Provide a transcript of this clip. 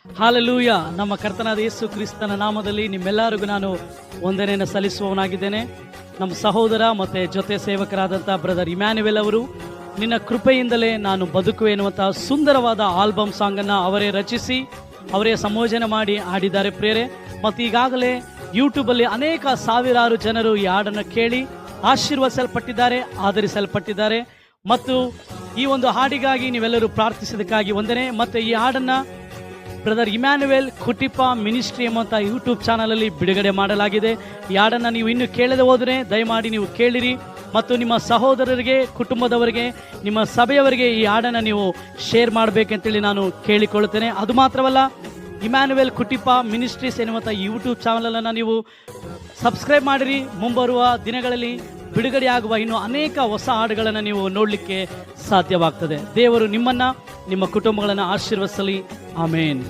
Hallelujah. ನಮ್ಮ ಕರ್ತನಾದ ಯೇಸು ಕ್ರಿಸ್ತನ ನಾಮದಲ್ಲಿ ನಿಮ್ಮೆಲ್ಲರಿಗೂ ನಾನು ವಂದನೆಯನ್ನು ಸಲ್ಲಿಸುವವನಾಗಿದ್ದೇನೆ. ನಮ್ಮ ಸಹೋದರ ಮತ್ತು ಜೊತೆ ಸೇವಕರಾದಂಥ ಬ್ರದರ್ ಇಮ್ಯಾನ್ಯುವೆಲ್ ಅವರು ನಿನ್ನ ಕೃಪೆಯಿಂದಲೇ ನಾನು ಬದುಕುವೆ ಎನ್ನುವಂಥ ಸುಂದರವಾದ ಆಲ್ಬಮ್ ಸಾಂಗನ್ನು ಅವರೇ ರಚಿಸಿ ಅವರೇ ಸಂಯೋಜನೆ ಮಾಡಿ ಹಾಡಿದ್ದಾರೆ ಪ್ರಿಯರೇ. ಮತ್ತು ಈಗಾಗಲೇ ಯೂಟ್ಯೂಬಲ್ಲಿ ಅನೇಕ ಸಾವಿರಾರು ಜನರು ಈ ಹಾಡನ್ನು ಕೇಳಿ ಆಶೀರ್ವದಿಸಲ್ಪಟ್ಟಿದ್ದಾರೆ, ಆದರಿಸಲ್ಪಟ್ಟಿದ್ದಾರೆ. ಮತ್ತು ಈ ಒಂದು ಹಾಡಿಗಾಗಿ ನೀವೆಲ್ಲರೂ ಪ್ರಾರ್ಥಿಸಿದಕ್ಕಾಗಿ ವಂದನೆ. ಮತ್ತು ಈ ಹಾಡನ್ನು ಬ್ರದರ್ ಇಮ್ಯಾನ್ಯುವೆಲ್ ಕುಟಿಪ ಮಿನಿಸ್ಟ್ರಿ ಎಂಬಂಥ ಯೂಟ್ಯೂಬ್ ಚಾನಲಲ್ಲಿ ಬಿಡುಗಡೆ ಮಾಡಲಾಗಿದೆ. ಈ ಹಾಡನ್ನು ನೀವು ಇನ್ನೂ ಕೇಳದೆ ಹೋದರೆ ದಯಮಾಡಿ ನೀವು ಕೇಳಿರಿ ಮತ್ತು ನಿಮ್ಮ ಸಹೋದರರಿಗೆ, ಕುಟುಂಬದವರಿಗೆ, ನಿಮ್ಮ ಸಭೆಯವರಿಗೆ ಈ ಹಾಡನ್ನು ನೀವು ಶೇರ್ ಮಾಡಬೇಕಂತೇಳಿ ನಾನು ಕೇಳಿಕೊಳ್ಳುತ್ತೇನೆ. ಅದು ಮಾತ್ರವಲ್ಲ, ಇಮ್ಯಾನ್ಯುವೆಲ್ ಕುಟಿಪ ಮಿನಿಸ್ಟ್ರೀಸ್ ಎನ್ನುವಂಥ ಯೂಟ್ಯೂಬ್ ಚಾನಲನ್ನು ನೀವು ಸಬ್ಸ್ಕ್ರೈಬ್ ಮಾಡಿರಿ. ಮುಂಬರುವ ದಿನಗಳಲ್ಲಿ ಬಿಡುಗಡೆಯಾಗುವ ಇನ್ನೂ ಅನೇಕ ಹೊಸ ಹಾಡುಗಳನ್ನು ನೀವು ನೋಡಲಿಕ್ಕೆ ಸಾಧ್ಯವಾಗ್ತದೆ. ದೇವರು ನಿಮ್ಮನ್ನು, ನಿಮ್ಮ ಕುಟುಂಬಗಳನ್ನು ಆಶೀರ್ವದಿಸಲಿ. ಆಮೇನ್.